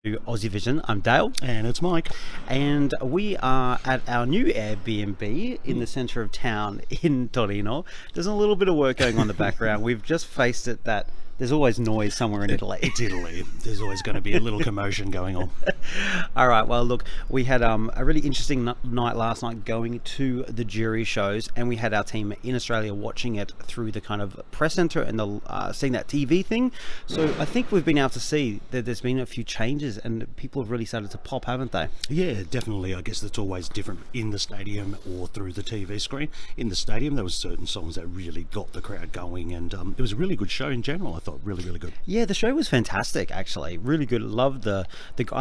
To Aussievision. I'm Dale. And it's Mike. And we are at our new Airbnb in the centre of town in Torino. There's a little bit of work going on in the background. We've just faced it that there's always noise somewhere in Italy. It's Italy. There's always going to be a little commotion going on. All right, well, look, we had a really interesting night last night going to the jury shows, and we had our team in Australia watching it through the kind of press centre and seeing that TV thing. So I think we've been able to see that there's been a few changes and people have really started to pop, haven't they? Yeah, definitely. I guess that's always different in the stadium or through the TV screen. In the stadium, there was certain songs that really got the crowd going, and it was a really good show in general. I thought really, really good. Yeah, the show was fantastic, actually. Really good. Loved I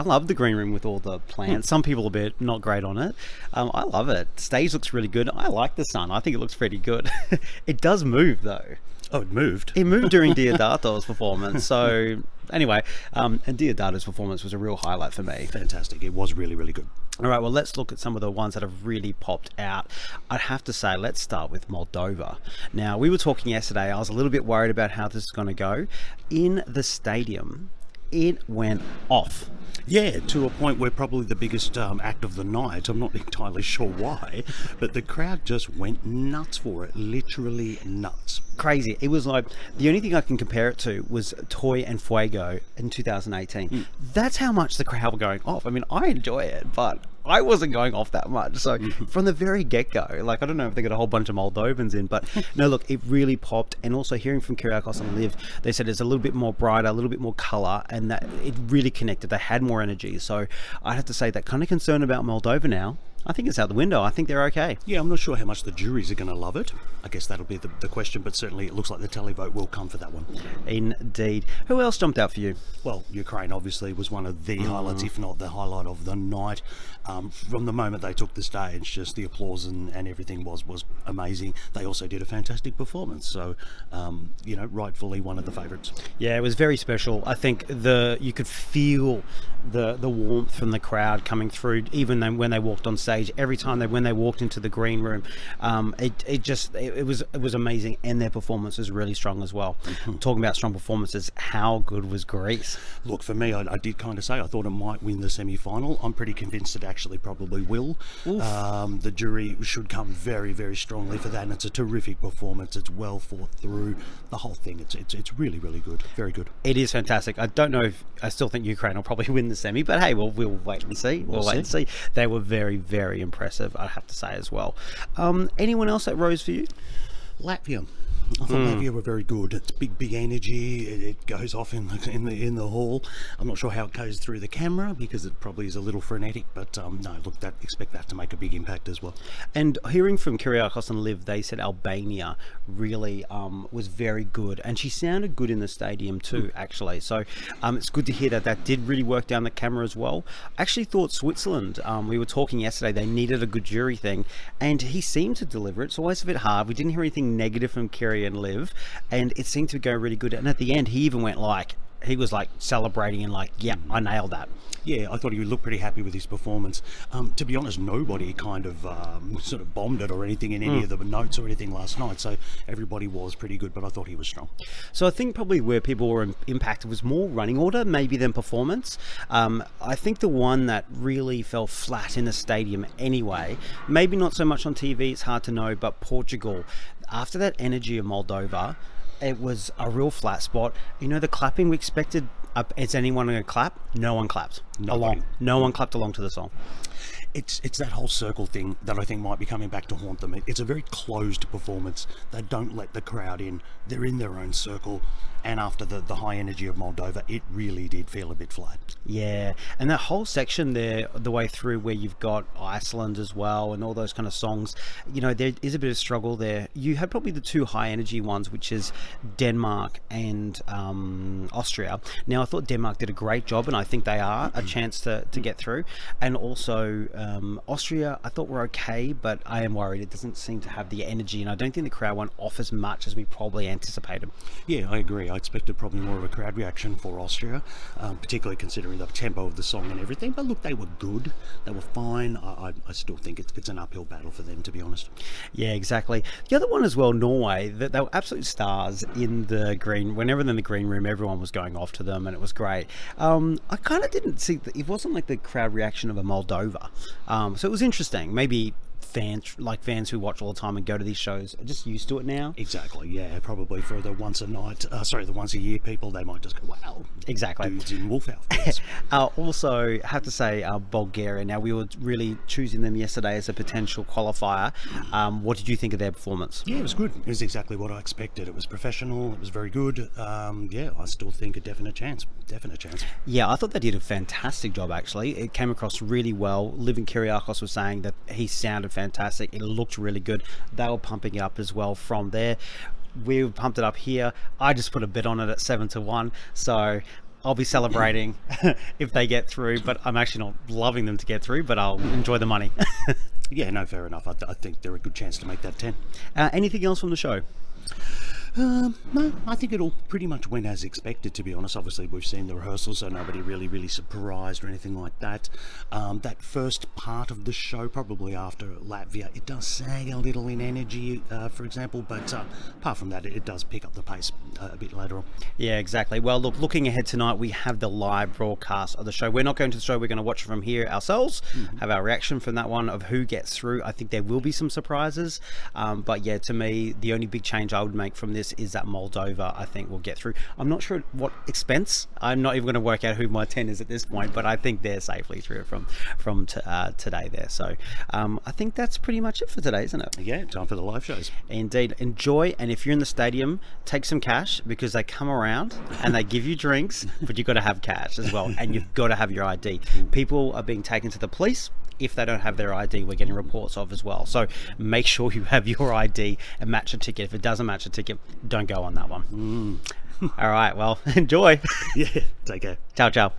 love the green room with all the plants. Some people are a bit not great on it. I love it. The stage looks really good. I like the sun. I think it looks pretty good. It does move, though. Oh, it moved? It moved during Diodato's performance. So, anyway, and Diodato's performance was a real highlight for me. Fantastic. It was really, really good. All right, well, let's look at some of the ones that have really popped out. I'd have to say, let's start with Moldova. Now, we were talking yesterday. I was a little bit worried about how this is going to go. In the stadium, it went off. Yeah, to a point where probably the biggest act of the night, I'm not entirely sure why, but the crowd just went nuts for it, literally nuts. Crazy. It was like, the only thing I can compare it to was Toy and Fuego in 2018. That's how much the crowd were going off. I mean, I enjoy it, but I wasn't going off that much. So from the very get-go, like, I don't know if they got a whole bunch of Moldovans in, but no, look, it really popped. And also hearing from Kyriakos and Liv, they said it's a little bit more brighter, a little bit more colour, and that it really connected. They had more energy. So I'd have to say that kind of concern about Moldova now, I think it's out the window. I think they're okay. Yeah, I'm not sure how much the juries are going to love it. I guess that'll be the question, but certainly it looks like the televote will come for that one. Indeed. Who else jumped out for you? Well, Ukraine obviously was one of the highlights, if not the highlight of the night. From the moment they took the stage, just the applause and everything was amazing. They also did a fantastic performance, so rightfully one of the favourites. Yeah, it was very special. I think you could feel the warmth from the crowd coming through, even when they walked on stage. Every time when they walked into the green room, it was amazing, and their performance was really strong as well. Talking about strong performances, how good was Greece? Look, for me, I did kind of say I thought it might win the semi-final. I'm pretty convinced it actually probably will. The jury should come very, very strongly for that, and it's a terrific performance. It's well thought through, the whole thing. It's really, really good. Very good. It is fantastic. I don't know if I still think Ukraine will probably win the semi, but hey, we'll wait and see. We'll wait and see. They were very, very impressive, I have to say as well. Anyone else that rose for you? Latvia. I thought Latvia were very good. It's big energy. It goes off in the hall. I'm not sure how it goes through the camera because it probably is a little frenetic. But no, look, expect that to make a big impact as well. And hearing from Kyriakos and Liv, they said Albania really was very good, and she sounded good in the stadium too, actually. So it's good to hear that did really work down the camera as well. I actually thought Switzerland. We were talking yesterday. They needed a good jury thing, and he seemed to deliver. It's always a bit hard. We didn't hear anything negative from Kyrie and Liv, and it seemed to go really good. And at the end, he even went he was celebrating and yeah, I nailed that. Yeah, I thought he looked pretty happy with his performance. To be honest, nobody kind of sort of bombed it or anything in any of the notes or anything last night, so everybody was pretty good, but I thought he was strong. So I think probably where people were impacted was more running order maybe than performance. I think the one that really fell flat in the stadium anyway, maybe not so much on TV, it's hard to know, but Portugal, after that energy of Moldova, it was a real flat spot. The clapping we expected. Is anyone going to clap? No one clapped along. No one clapped along to the song. It's that whole circle thing that I think might be coming back to haunt them. It's a very closed performance. They don't let the crowd in. They're in their own circle. And after the high energy of Moldova, it really did feel a bit flat. Yeah, and that whole section there, the way through where you've got Iceland as well and all those kind of songs, there is a bit of struggle there. You had probably the two high energy ones, which is Denmark and Austria. Now, I thought Denmark did a great job, and I think they are a chance to get through. And also Austria, I thought were okay, but I am worried it doesn't seem to have the energy, and I don't think the crowd went off as much as we probably anticipated. Yeah, I agree. I expected probably more of a crowd reaction for Austria, particularly considering the tempo of the song and everything. But look, they were good. They were fine. I still think it's an uphill battle for them, to be honest. Yeah, exactly. The other one as well, Norway, that they were absolute stars in the green. Whenever in the green room, everyone was going off to them, and it was great. I kind of didn't see it wasn't like the crowd reaction of a Moldova, so it was interesting. Maybe fans who watch all the time and go to these shows are just used to it now. Exactly, yeah. Probably for the once a year people, they might just go, wow. Exactly. Dudes in wolf outfits. Also, have to say, Bulgaria. Now, we were really choosing them yesterday as a potential qualifier. What did you think of their performance? Yeah, it was good. It was exactly what I expected. It was professional. It was very good. Yeah, I still think a definite chance. Yeah, I thought they did a fantastic job, actually. It came across really well. Livin Kyriakos was saying that he sounded fantastic. It looked really good. They were pumping it up as well from there. We pumped it up here. I just put a bet on it at 7-1. So I'll be celebrating if they get through, but I'm actually not loving them to get through, but I'll enjoy the money. Yeah, no, fair enough. I think they're a good chance to make that 10. Anything else from the show? No, I think it all pretty much went as expected, to be honest. Obviously, we've seen the rehearsals, so nobody really surprised or anything like that. That first part of the show, probably after Latvia, it does sag a little in energy, for example, but apart from that, it does pick up the pace a bit later on. Yeah, exactly. Well, look, looking ahead tonight, we have the live broadcast of the show. We're not going to the show. We're going to watch it from here ourselves, have our reaction from that one of who gets through. I think there will be some surprises, but yeah, to me, the only big change I would make from this is that Moldova, I think, will get through. I'm not sure at what expense. I'm not even going to work out who my 10 is at this point, but I think they're safely through from today there. So I think that's pretty much it for today, isn't it? Yeah, time for the live shows. Indeed. Enjoy, and if you're in the stadium, take some cash, because they come around and they give you drinks, but you've got to have cash as well, and you've got to have your ID. People are being taken to the police. If they don't have their ID, we're getting reports of as well. So make sure you have your ID and match a ticket. If it doesn't match a ticket, don't go on that one. All right, well, enjoy. Yeah, take care. Ciao, ciao.